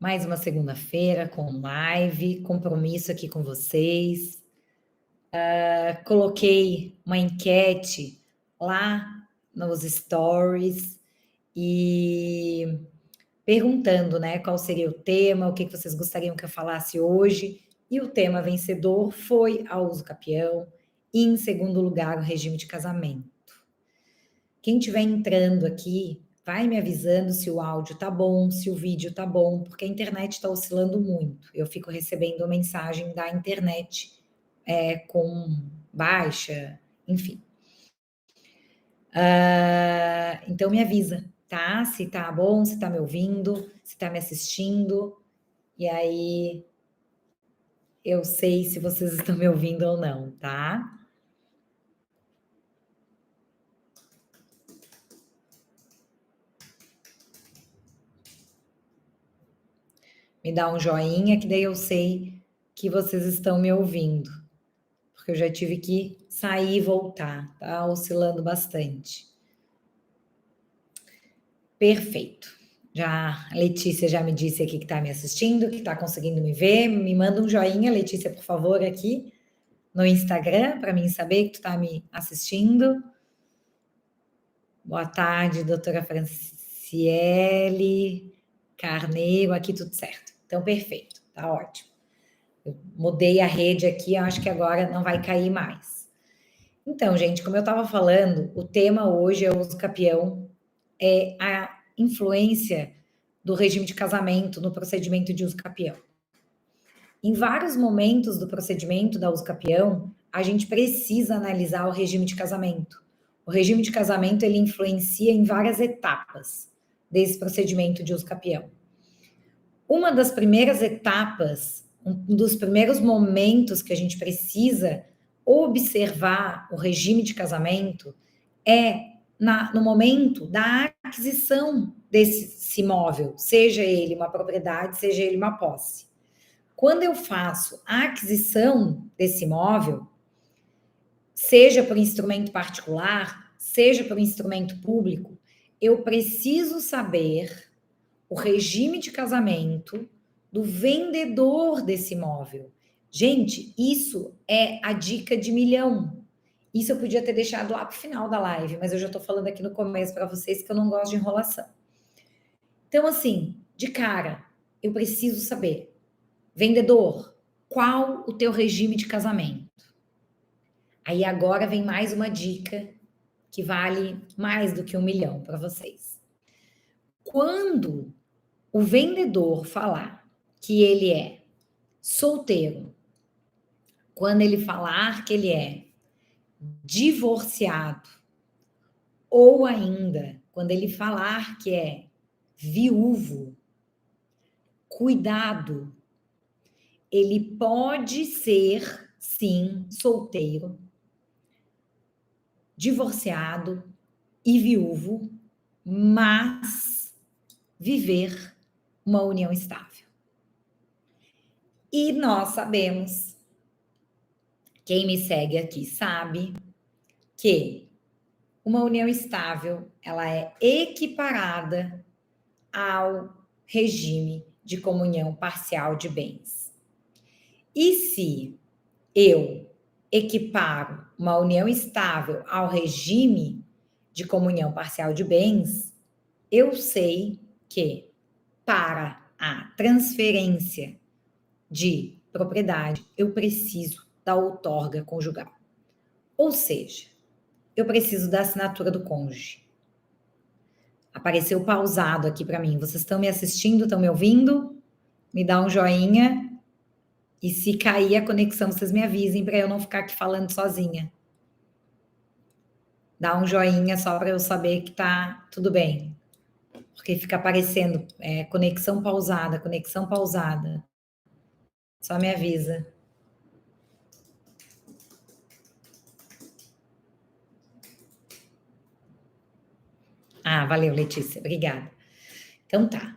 Mais uma segunda-feira com live, compromisso aqui com vocês. Coloquei uma enquete lá nos stories e perguntando, né, qual seria o tema, o que vocês gostariam que eu falasse hoje. E o tema vencedor foi a uso capião e, em segundo lugar, o regime de casamento. Quem estiver entrando aqui, vai me avisando se o áudio tá bom, se o vídeo tá bom, porque a internet está oscilando muito. Eu fico recebendo mensagem da internet com baixa, enfim. Então me avisa, tá? Se tá bom, se tá me ouvindo, se tá me assistindo, e aí eu sei se vocês estão me ouvindo ou não, tá? Me dá um joinha, que daí eu sei que vocês estão me ouvindo, porque eu já tive que sair e voltar, tá oscilando bastante. Perfeito. A Letícia já me disse aqui que está me assistindo, que está conseguindo me ver. Me manda um joinha, Letícia, por favor, aqui no Instagram, para mim saber que tu está me assistindo. Boa tarde, doutora Franciele Carneiro, aqui tudo certo. Então, perfeito, tá ótimo. Eu mudei a rede aqui, acho que agora não vai cair mais. Então, gente, como eu estava falando, o tema hoje é o uso capião, é a influência do regime de casamento no procedimento de uso capião. Em vários momentos do procedimento da uso capião, a gente precisa analisar o regime de casamento. O regime de casamento, ele influencia em várias etapas desse procedimento de uso capião. Uma das primeiras etapas, um dos primeiros momentos que a gente precisa observar o regime de casamento é no momento da aquisição desse imóvel, seja ele uma propriedade, seja ele uma posse. Quando eu faço a aquisição desse imóvel, seja por instrumento particular, seja por instrumento público, eu preciso saber o regime de casamento do vendedor desse imóvel. Gente, isso é a dica de milhão. Isso eu podia ter deixado lá para o final da live, mas eu já estou falando aqui no começo para vocês que eu não gosto de enrolação. Então, assim, de cara, eu preciso saber, vendedor, qual o teu regime de casamento? Aí agora vem mais uma dica que vale mais do que 1 milhão para vocês. Quando o vendedor falar que ele é solteiro, quando ele falar que ele é divorciado, ou ainda quando ele falar que é viúvo, cuidado, ele pode ser, sim, solteiro, divorciado e viúvo, mas viver uma união estável. E nós sabemos, quem me segue aqui sabe, que uma união estável, ela é equiparada ao regime de comunhão parcial de bens. E se eu equiparo uma união estável ao regime de comunhão parcial de bens, eu sei que para a transferência de propriedade, eu preciso da outorga conjugal. Ou seja, eu preciso da assinatura do cônjuge. Apareceu pausado aqui para mim. Vocês estão me assistindo? Estão me ouvindo? Me dá um joinha. E se cair a conexão, vocês me avisem para eu não ficar aqui falando sozinha. Dá um joinha só para eu saber que tá tudo bem. Porque fica aparecendo conexão pausada, conexão pausada. Só me avisa. Ah, valeu, Letícia. Obrigada. Então tá.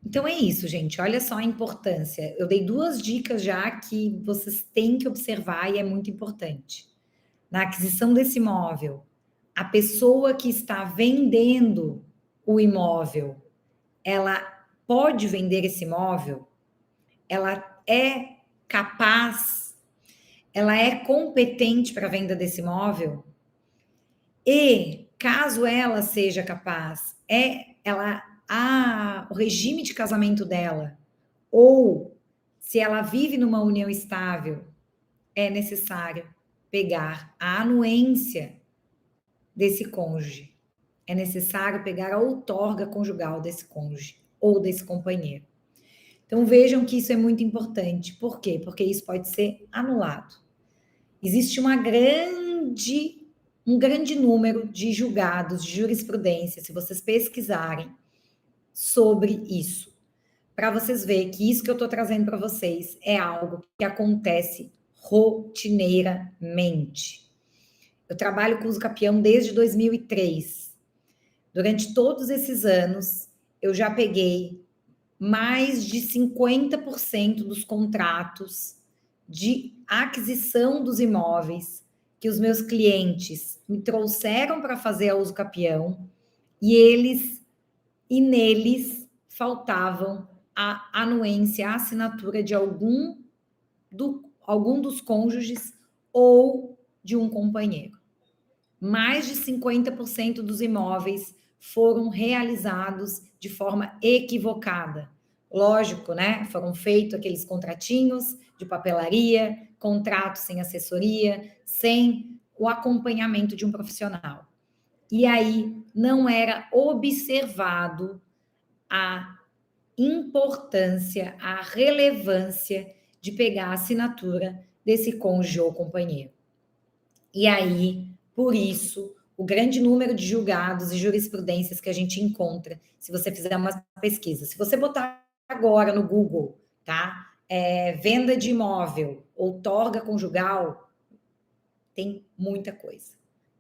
Então é isso, gente. Olha só a importância. Eu dei 2 dicas já que vocês têm que observar e é muito importante. Na aquisição desse imóvel, a pessoa que está vendendo o imóvel, ela pode vender esse imóvel, ela é capaz, ela é competente para a venda desse imóvel, e caso ela seja capaz, o regime de casamento dela, ou se ela vive numa união estável, é necessário pegar a anuência desse cônjuge. É necessário pegar a outorga conjugal desse cônjuge ou desse companheiro. Então vejam que isso é muito importante. Por quê? Porque isso pode ser anulado. Existe um grande número de julgados, de jurisprudência, se vocês pesquisarem sobre isso, para vocês verem que isso que eu estou trazendo para vocês é algo que acontece rotineiramente. Eu trabalho com uso capião desde 2003. Durante todos esses anos, eu já peguei mais de 50% dos contratos de aquisição dos imóveis que os meus clientes me trouxeram para fazer a uso capião e neles faltavam a anuência, a assinatura de algum dos cônjuges ou de um companheiro. Mais de 50% dos imóveis foram realizados de forma equivocada. Lógico, né? Foram feitos aqueles contratinhos de papelaria, contratos sem assessoria, sem o acompanhamento de um profissional. E aí não era observado a importância, a relevância de pegar a assinatura desse cônjuge ou companheiro. E aí, por isso, o grande número de julgados e jurisprudências que a gente encontra, se você fizer uma pesquisa. Se você botar agora no Google, tá? Venda de imóvel, outorga conjugal, tem muita coisa.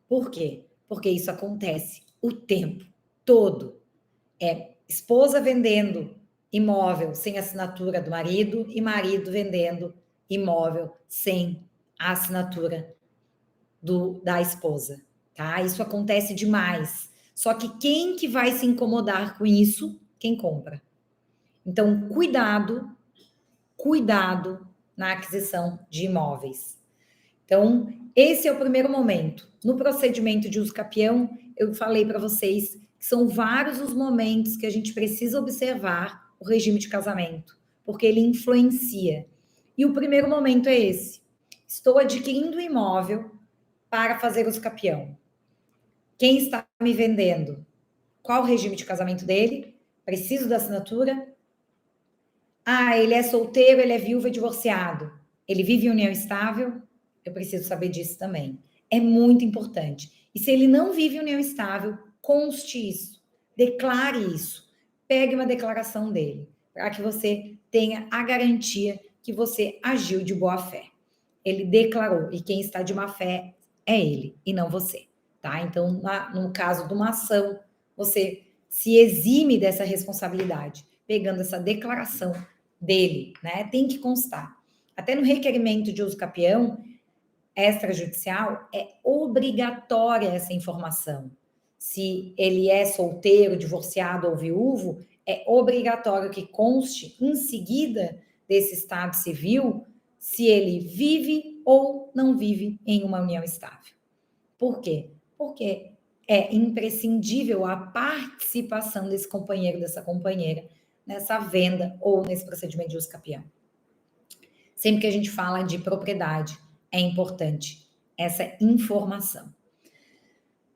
Por quê? Porque isso acontece o tempo todo. Esposa vendendo imóvel sem assinatura do marido e marido vendendo imóvel sem a assinatura da esposa, tá? Isso acontece demais. Só que quem que vai se incomodar com isso? Quem compra. Então, cuidado na aquisição de imóveis. Então, esse é o primeiro momento. No procedimento de uso capião, eu falei para vocês que são vários os momentos que a gente precisa observar o regime de casamento, porque ele influencia. E o primeiro momento é esse. Estou adquirindo um imóvel para fazer uso capião. Quem está me vendendo? Qual o regime de casamento dele? Preciso da assinatura? Ele é solteiro, ele é viúvo e divorciado. Ele vive em união estável? Eu preciso saber disso também. É muito importante. E se ele não vive em união estável, conste isso. Declare isso. Pegue uma declaração dele, para que você tenha a garantia que você agiu de boa fé. Ele declarou, e quem está de má fé é ele, e não você, tá? Então, no caso de uma ação, você se exime dessa responsabilidade, pegando essa declaração dele, né? Tem que constar. Até no requerimento de uso capião extrajudicial, é obrigatória essa informação. Se ele é solteiro, divorciado ou viúvo, é obrigatório que conste em seguida desse estado civil se ele vive ou não vive em uma união estável. Por quê? Porque é imprescindível a participação desse companheiro, dessa companheira, nessa venda ou nesse procedimento de uso capião. Sempre que a gente fala de propriedade, é importante essa informação.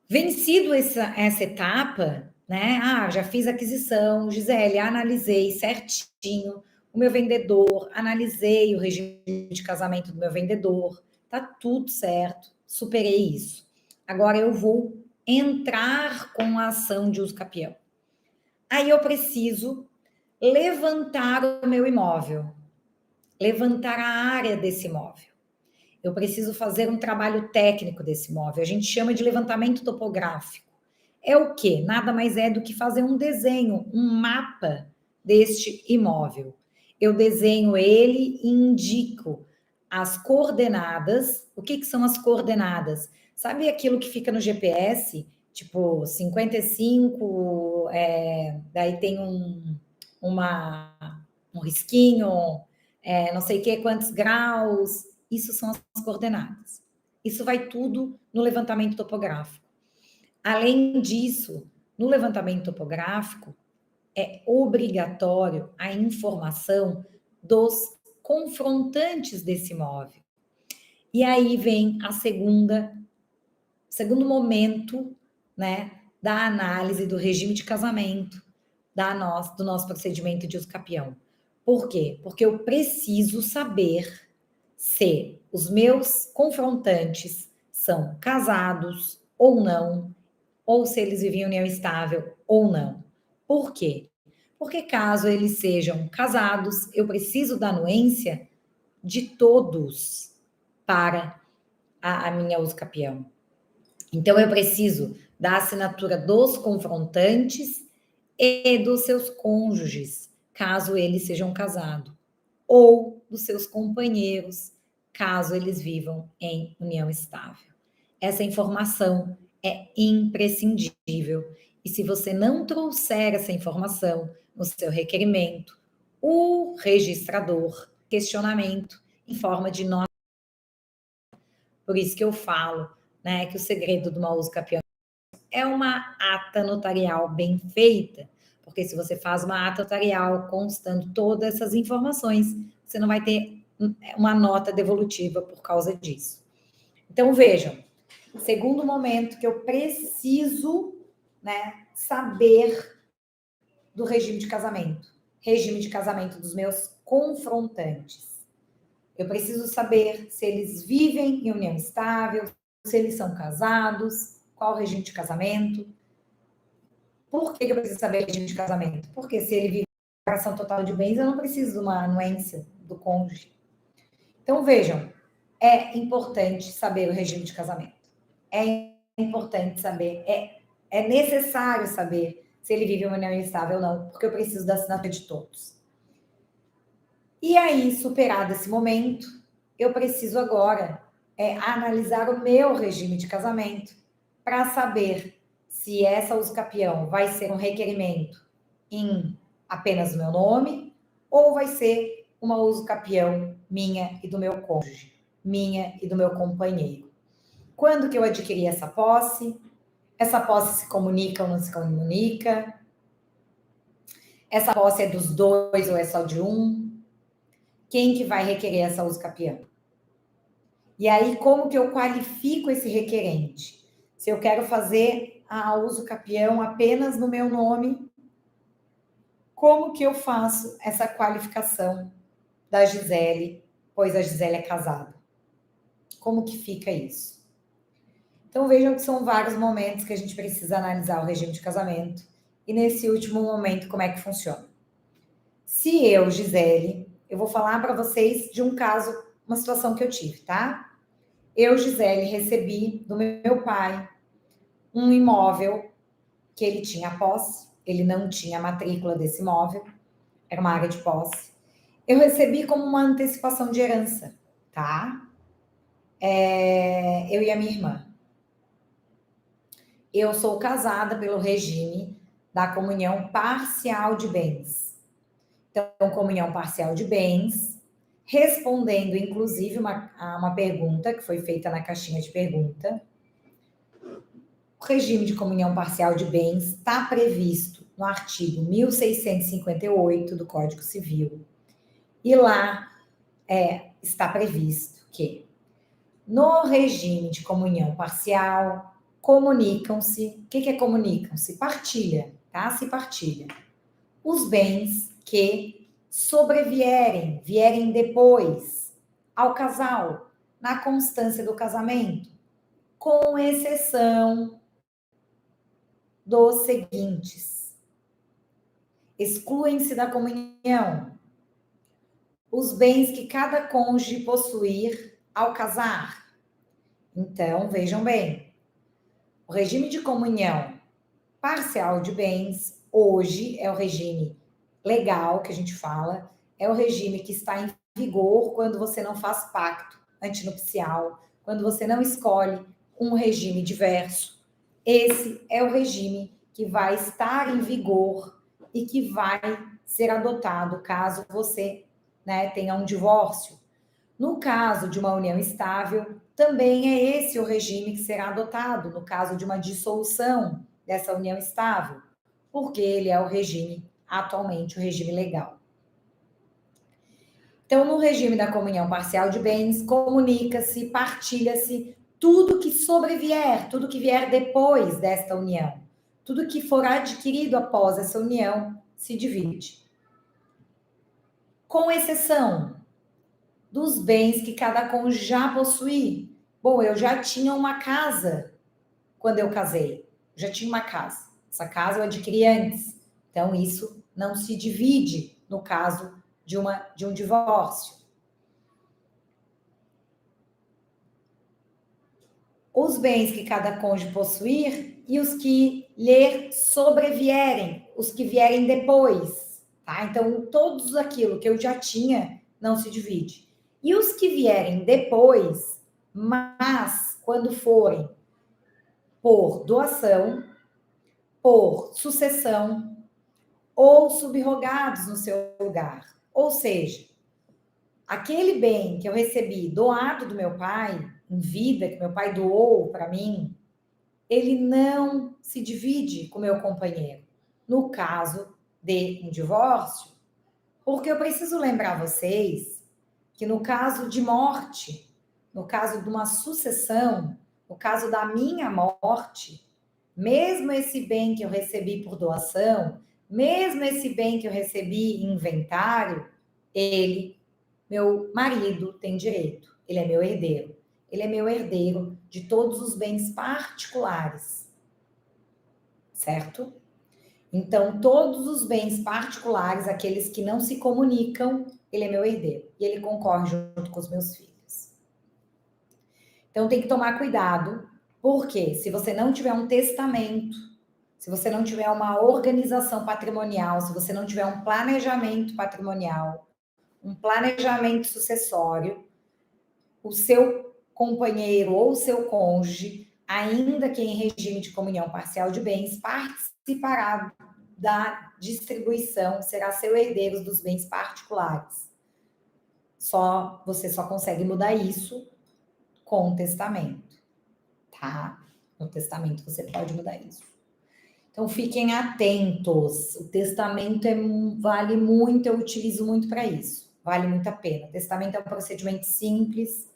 Vencido essa etapa, né? Já fiz aquisição, Gisele, analisei certinho o meu vendedor, analisei o regime de casamento do meu vendedor, tá tudo certo, superei isso. Agora eu vou entrar com a ação de uso capião. Aí eu preciso levantar o meu imóvel, levantar a área desse imóvel. Eu preciso fazer um trabalho técnico desse imóvel. A gente chama de levantamento topográfico. É o quê? Nada mais é do que fazer um desenho, um mapa deste imóvel. Eu desenho ele e indico as coordenadas. O que são as coordenadas? Sabe aquilo que fica no GPS? Tipo, 55, daí tem um risquinho, não sei o que, quantos graus, isso são as coordenadas. Isso vai tudo no levantamento topográfico. Além disso, no levantamento topográfico, é obrigatório a informação dos confrontantes desse imóvel. E aí vem segundo momento, né, da análise do regime de casamento do nosso procedimento de uso capião. Por quê? Porque eu preciso saber se os meus confrontantes são casados ou não, ou se eles vivem em união estável ou não. Por quê? Porque caso eles sejam casados, eu preciso da anuência de todos para a minha uso capião. Então, eu preciso da assinatura dos confrontantes e dos seus cônjuges, caso eles sejam casados, ou dos seus companheiros, caso eles vivam em união estável. Essa informação é imprescindível. E se você não trouxer essa informação no seu requerimento, o registrador, questionamento em forma de nota. Por isso que eu falo, né, que o segredo do mau uso capião é uma ata notarial bem feita, porque se você faz uma ata notarial constando todas essas informações, você não vai ter uma nota devolutiva por causa disso. Então, vejam, segundo momento que eu preciso, né, saber do regime de casamento dos meus confrontantes. Eu preciso saber se eles vivem em união estável, se eles são casados, qual o regime de casamento. Por que eu preciso saber o regime de casamento? Porque se ele vive em separação total de bens, eu não preciso de uma anuência do cônjuge. Então, vejam, é importante saber o regime de casamento. É importante saber, é necessário saber se ele vive em uma união estável ou não, porque eu preciso da assinatura de todos. E aí, superado esse momento, eu preciso agora analisar o meu regime de casamento para saber se essa uso capião vai ser um requerimento em apenas o meu nome ou vai ser uma uso capião minha e do meu cônjuge, minha e do meu companheiro. Quando que eu adquiri essa posse? Essa posse se comunica ou não se comunica? Essa posse é dos dois ou é só de um? Quem que vai requerer essa uso capião? E aí, como que eu qualifico esse requerente? Se eu quero fazer a uso capião apenas no meu nome, como que eu faço essa qualificação da Gisele, pois a Gisele é casada? Como que fica isso? Então, vejam que são vários momentos que a gente precisa analisar o regime de casamento. E nesse último momento, como é que funciona? Se eu, Gisele, eu vou falar para vocês de um caso, uma situação que eu tive, tá? Eu, Gisele, recebi do meu pai um imóvel que ele tinha posse, ele não tinha a matrícula desse imóvel, era uma área de posse. Eu recebi como uma antecipação de herança, tá? Eu e a minha irmã. Eu sou casada pelo regime da comunhão parcial de bens. Então, comunhão parcial de bens, respondendo, inclusive, a uma pergunta que foi feita na caixinha de pergunta. O regime de comunhão parcial de bens está previsto no artigo 1658 do Código Civil. E lá está previsto que, no regime de comunhão parcial, comunicam-se. O que é comunicam-se? Partilha, tá? Se partilha. Os bens que vierem depois ao casal, na constância do casamento, com exceção dos seguintes: excluem-se da comunhão os bens que cada cônjuge possuir ao casar. Então, vejam bem, o regime de comunhão parcial de bens, hoje, é o regime legal que a gente fala, é o regime que está em vigor quando você não faz pacto antinupcial, quando você não escolhe um regime diverso. Esse é o regime que vai estar em vigor e que vai ser adotado caso você, né, tenha um divórcio. No caso de uma união estável, também é esse o regime que será adotado no caso de uma dissolução dessa união estável, porque ele é o regime, atualmente, o regime legal. Então, no regime da comunhão parcial de bens, comunica-se, partilha-se tudo que sobrevier, tudo que vier depois desta união. Tudo que for adquirido após essa união se divide. Com exceção dos bens que cada cônjuge já possui. Bom, eu já tinha uma casa quando eu casei. Já tinha uma casa. Essa casa eu adquiri antes. Então, isso não se divide no caso de um divórcio. Os bens que cada cônjuge possuir e os que lhe sobrevierem, os que vierem depois, tá? Então, todos aquilo que eu já tinha não se divide. E os que vierem depois, mas quando forem por doação, por sucessão ou subrogados no seu lugar. Ou seja, aquele bem que eu recebi doado do meu pai, em vida, que meu pai doou para mim, ele não se divide com meu companheiro. No caso de um divórcio, porque eu preciso lembrar vocês que no caso de morte, no caso de uma sucessão, no caso da minha morte, mesmo esse bem que eu recebi por doação, mesmo esse bem que eu recebi em inventário, ele, meu marido, tem direito. Ele é meu herdeiro. Ele é meu herdeiro de todos os bens particulares. Certo? Então, todos os bens particulares, aqueles que não se comunicam, ele é meu herdeiro. E ele concorre junto com os meus filhos. Então, tem que tomar cuidado, porque se você não tiver um testamento, se você não tiver uma organização patrimonial, se você não tiver um planejamento patrimonial, um planejamento sucessório, o seu companheiro ou o seu cônjuge, ainda que em regime de comunhão parcial de bens, participará da distribuição, será seu herdeiro dos bens particulares. Você só consegue mudar isso com o testamento, tá? No testamento você pode mudar isso. Então fiquem atentos. O testamento vale muito, eu utilizo muito para isso. Vale muito a pena. O testamento é um procedimento simples,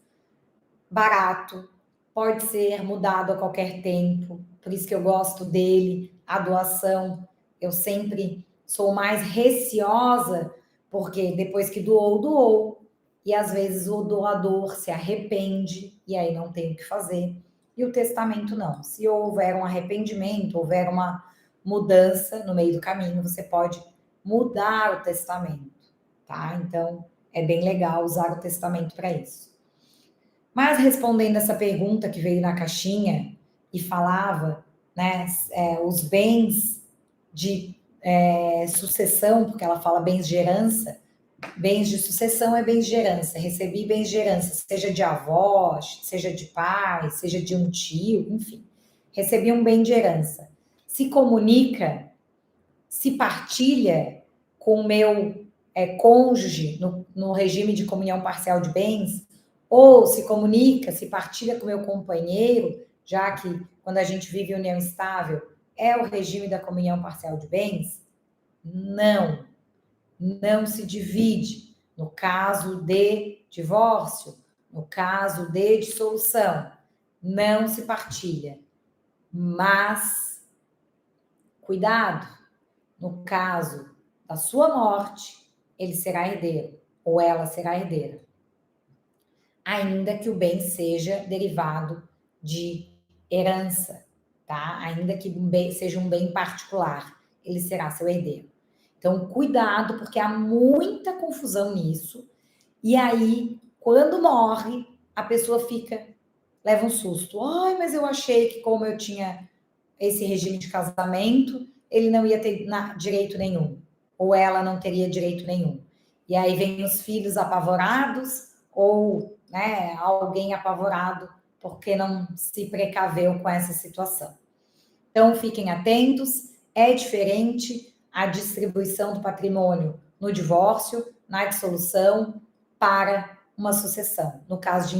barato, pode ser mudado a qualquer tempo, por isso que eu gosto dele. A doação, eu sempre sou mais receosa, porque depois que doou, doou, e às vezes o doador se arrepende, e aí não tem o que fazer. E o testamento não. Se houver um arrependimento, houver uma mudança no meio do caminho, você pode mudar o testamento, tá? Então, é bem legal usar o testamento para isso. Mas respondendo essa pergunta que veio na caixinha e falava, né, os bens de sucessão, porque ela fala bens de herança, bens de sucessão é bens de herança, recebi bens de herança, seja de avós, seja de pai, seja de um tio, enfim, recebi um bem de herança. Se comunica, se partilha com o meu cônjuge no regime de comunhão parcial de bens, ou se comunica, se partilha com o meu companheiro, já que quando a gente vive união estável, é o regime da comunhão parcial de bens? Não, não se divide. No caso de divórcio, no caso de dissolução, não se partilha. Mas, cuidado, no caso da sua morte, ele será herdeiro, ou ela será herdeira. Ainda que o bem seja derivado de herança, tá? Ainda que seja um bem particular, ele será seu herdeiro. Então, cuidado, porque há muita confusão nisso. E aí, quando morre, a pessoa leva um susto. Ai, mas eu achei que como eu tinha esse regime de casamento, ele não ia ter direito nenhum, ou ela não teria direito nenhum. E aí vem os filhos apavorados, ou né, alguém apavorado porque não se precaveu com essa situação. Então, fiquem atentos, é diferente. a distribuição do patrimônio no divórcio, na dissolução, para uma sucessão, no caso de